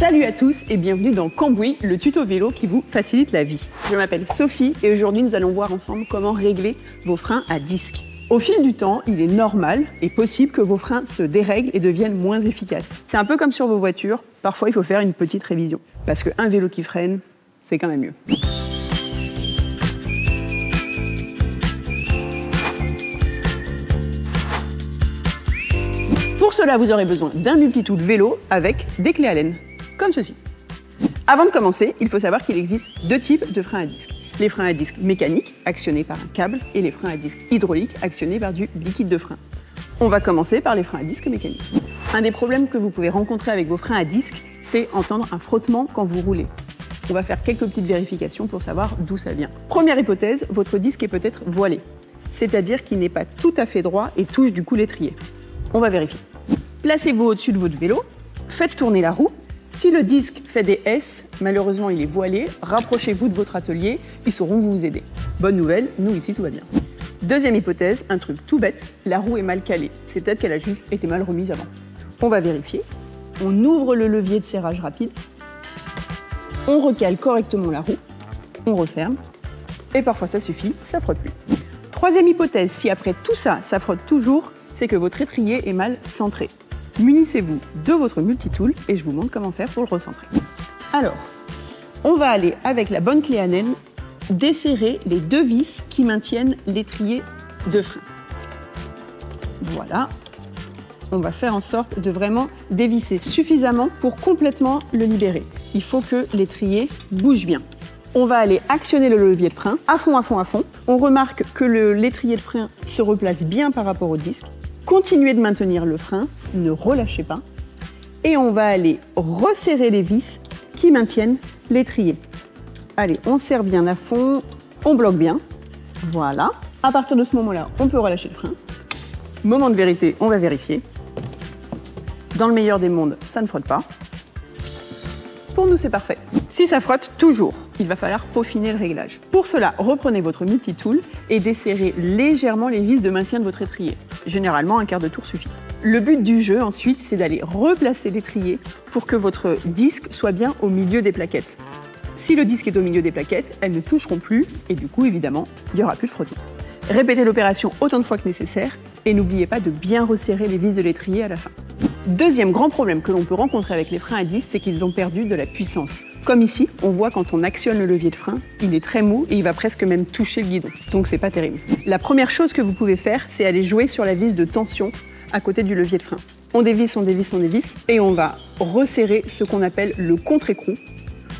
Salut à tous et bienvenue dans Cambouis, le tuto vélo qui vous facilite la vie. Je m'appelle Sophie et aujourd'hui nous allons voir ensemble comment régler vos freins à disque. Au fil du temps, il est normal et possible que vos freins se dérèglent et deviennent moins efficaces. C'est un peu comme sur vos voitures, parfois il faut faire une petite révision. Parce qu'un vélo qui freine, c'est quand même mieux. Pour cela, vous aurez besoin d'un multitool vélo avec des clés Allen, comme ceci. Avant de commencer, il faut savoir qu'il existe deux types de freins à disque. Les freins à disque mécaniques, actionnés par un câble, et les freins à disque hydrauliques, actionnés par du liquide de frein. On va commencer par les freins à disque mécaniques. Un des problèmes que vous pouvez rencontrer avec vos freins à disque, c'est entendre un frottement quand vous roulez. On va faire quelques petites vérifications pour savoir d'où ça vient. Première hypothèse, votre disque est peut-être voilé, c'est-à-dire qu'il n'est pas tout à fait droit et touche du coup l'étrier. On va vérifier. Placez-vous au-dessus de votre vélo, faites tourner la roue. Si le disque fait des S, malheureusement il est voilé, rapprochez-vous de votre atelier, ils sauront vous aider. Bonne nouvelle, nous ici tout va bien. Deuxième hypothèse, un truc tout bête, la roue est mal calée. C'est peut-être qu'elle a juste été mal remise avant. On va vérifier. On ouvre le levier de serrage rapide, on recale correctement la roue, on referme, et parfois ça suffit, ça frotte plus. Troisième hypothèse, si après tout ça, ça frotte toujours, c'est que votre étrier est mal centré. Munissez-vous de votre multitool et je vous montre comment faire pour le recentrer. Alors, on va aller avec la bonne clé Allen desserrer les deux vis qui maintiennent l'étrier de frein. Voilà. On va faire en sorte de vraiment dévisser suffisamment pour complètement le libérer. Il faut que l'étrier bouge bien. On va aller actionner le levier de frein à fond, à fond, à fond. On remarque que l'étrier de frein se replace bien par rapport au disque. Continuez de maintenir le frein, ne relâchez pas. Et on va aller resserrer les vis qui maintiennent l'étrier. Allez, on serre bien à fond, on bloque bien. Voilà. À partir de ce moment-là, on peut relâcher le frein. Moment de vérité, on va vérifier. Dans le meilleur des mondes, ça ne frotte pas. Pour nous, c'est parfait. Si ça frotte toujours, il va falloir peaufiner le réglage. Pour cela, reprenez votre multitool et desserrez légèrement les vis de maintien de votre étrier. Généralement, un quart de tour suffit. Le but du jeu, ensuite, c'est d'aller replacer l'étrier pour que votre disque soit bien au milieu des plaquettes. Si le disque est au milieu des plaquettes, elles ne toucheront plus et du coup, évidemment, il n'y aura plus de frottement. Répétez l'opération autant de fois que nécessaire et n'oubliez pas de bien resserrer les vis de l'étrier à la fin. Deuxième grand problème que l'on peut rencontrer avec les freins à disque, c'est qu'ils ont perdu de la puissance. Comme ici, on voit quand on actionne le levier de frein, il est très mou et il va presque même toucher le guidon. Donc c'est pas terrible. La première chose que vous pouvez faire, c'est aller jouer sur la vis de tension à côté du levier de frein. On dévisse, on dévisse, on dévisse et on va resserrer ce qu'on appelle le contre-écrou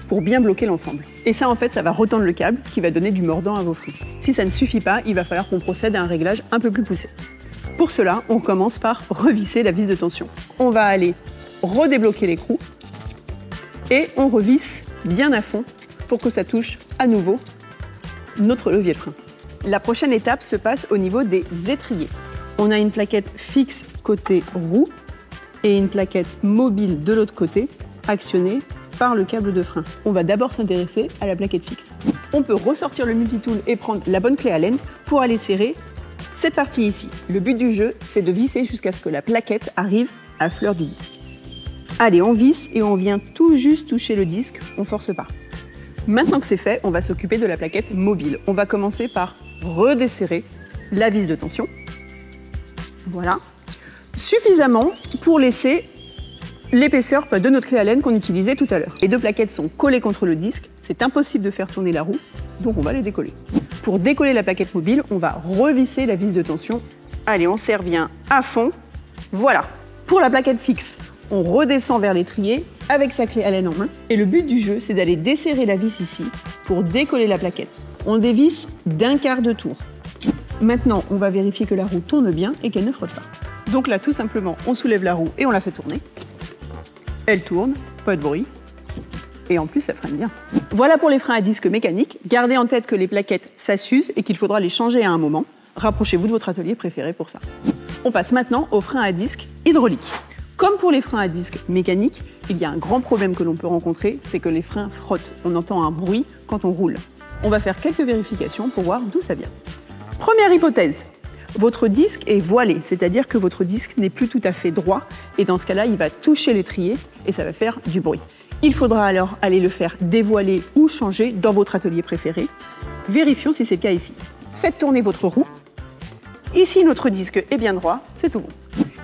pour bien bloquer l'ensemble. Et ça, en fait, ça va retendre le câble, ce qui va donner du mordant à vos freins. Si ça ne suffit pas, il va falloir qu'on procède à un réglage un peu plus poussé. Pour cela, on commence par revisser la vis de tension. On va aller redébloquer l'écrou et on revisse bien à fond pour que ça touche à nouveau notre levier de frein. La prochaine étape se passe au niveau des étriers. On a une plaquette fixe côté roue et une plaquette mobile de l'autre côté, actionnée par le câble de frein. On va d'abord s'intéresser à la plaquette fixe. On peut ressortir le multitool et prendre la bonne clé Allen pour aller serrer cette partie ici. Le but du jeu, c'est de visser jusqu'à ce que la plaquette arrive à fleur du disque. Allez, on visse et on vient tout juste toucher le disque, on force pas. Maintenant que c'est fait, on va s'occuper de la plaquette mobile. On va commencer par redesserrer la vis de tension. Voilà. Suffisamment pour laisser l'épaisseur de notre clé Allen qu'on utilisait tout à l'heure. Les deux plaquettes sont collées contre le disque, c'est impossible de faire tourner la roue, donc on va les décoller. Pour décoller la plaquette mobile, on va revisser la vis de tension. Allez, on serre bien à fond. Voilà. Pour la plaquette fixe, on redescend vers l'étrier avec sa clé Allen en main. Et le but du jeu, c'est d'aller desserrer la vis ici pour décoller la plaquette. On dévisse d'un quart de tour. Maintenant, on va vérifier que la roue tourne bien et qu'elle ne frotte pas. Donc là, tout simplement, on soulève la roue et on la fait tourner. Elle tourne, pas de bruit. Et en plus, ça freine bien. Voilà pour les freins à disque mécaniques. Gardez en tête que les plaquettes, ça s'use et qu'il faudra les changer à un moment. Rapprochez-vous de votre atelier préféré pour ça. On passe maintenant aux freins à disque hydrauliques. Comme pour les freins à disque mécaniques, il y a un grand problème que l'on peut rencontrer, c'est que les freins frottent. On entend un bruit quand on roule. On va faire quelques vérifications pour voir d'où ça vient. Première hypothèse, votre disque est voilé, c'est-à-dire que votre disque n'est plus tout à fait droit et dans ce cas-là, il va toucher l'étrier et ça va faire du bruit. Il faudra alors aller le faire dévoiler ou changer dans votre atelier préféré. Vérifions si c'est le cas ici. Faites tourner votre roue. Ici, notre disque est bien droit, c'est tout bon.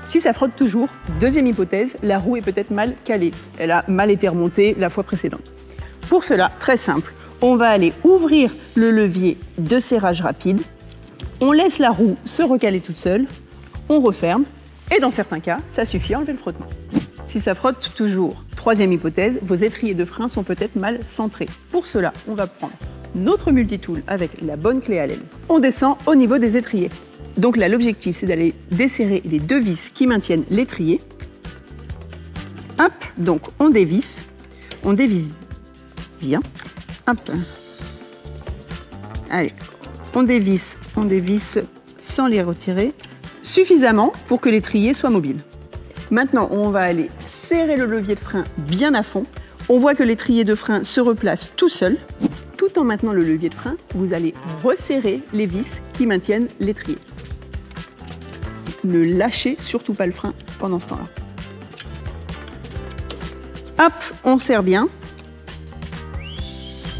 Si ça frotte toujours, deuxième hypothèse, la roue est peut-être mal calée. Elle a mal été remontée la fois précédente. Pour cela, très simple, on va aller ouvrir le levier de serrage rapide. On laisse la roue se recaler toute seule, on referme, et dans certains cas, ça suffit à enlever le frottement. Si ça frotte toujours, troisième hypothèse, vos étriers de frein sont peut-être mal centrés. Pour cela, on va prendre notre multitool avec la bonne clé Allen. On descend au niveau des étriers. Donc là, l'objectif, c'est d'aller desserrer les deux vis qui maintiennent l'étrier. Hop, donc on dévisse bien. Hop. Allez, on dévisse sans les retirer, suffisamment pour que l'étrier soit mobile. Maintenant, on va aller serrer le levier de frein bien à fond. On voit que l'étrier de frein se replace tout seul. Tout en maintenant le levier de frein, vous allez resserrer les vis qui maintiennent l'étrier. Ne lâchez surtout pas le frein pendant ce temps-là. Hop, on serre bien.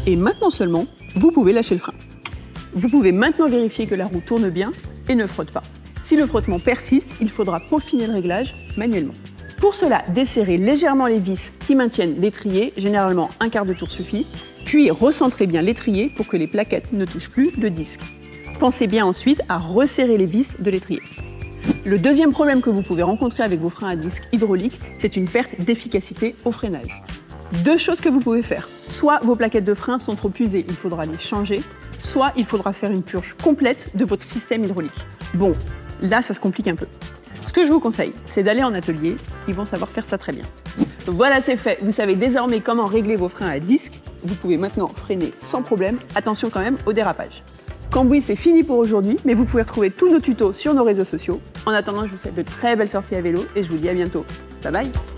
Et maintenant seulement, vous pouvez lâcher le frein. Vous pouvez maintenant vérifier que la roue tourne bien et ne frotte pas. Si le frottement persiste, il faudra peaufiner le réglage manuellement. Pour cela, desserrez légèrement les vis qui maintiennent l'étrier, généralement un quart de tour suffit, puis recentrez bien l'étrier pour que les plaquettes ne touchent plus le disque. Pensez bien ensuite à resserrer les vis de l'étrier. Le deuxième problème que vous pouvez rencontrer avec vos freins à disque hydrauliques, c'est une perte d'efficacité au freinage. Deux choses que vous pouvez faire. Soit vos plaquettes de frein sont trop usées, il faudra les changer, soit il faudra faire une purge complète de votre système hydraulique. Bon, là ça se complique un peu. Ce que je vous conseille, c'est d'aller en atelier, ils vont savoir faire ça très bien. Voilà, c'est fait, vous savez désormais comment régler vos freins à disque. Vous pouvez maintenant freiner sans problème, attention quand même au dérapage. Cambouis, c'est fini pour aujourd'hui, mais vous pouvez retrouver tous nos tutos sur nos réseaux sociaux. En attendant, je vous souhaite de très belles sorties à vélo et je vous dis à bientôt. Bye bye!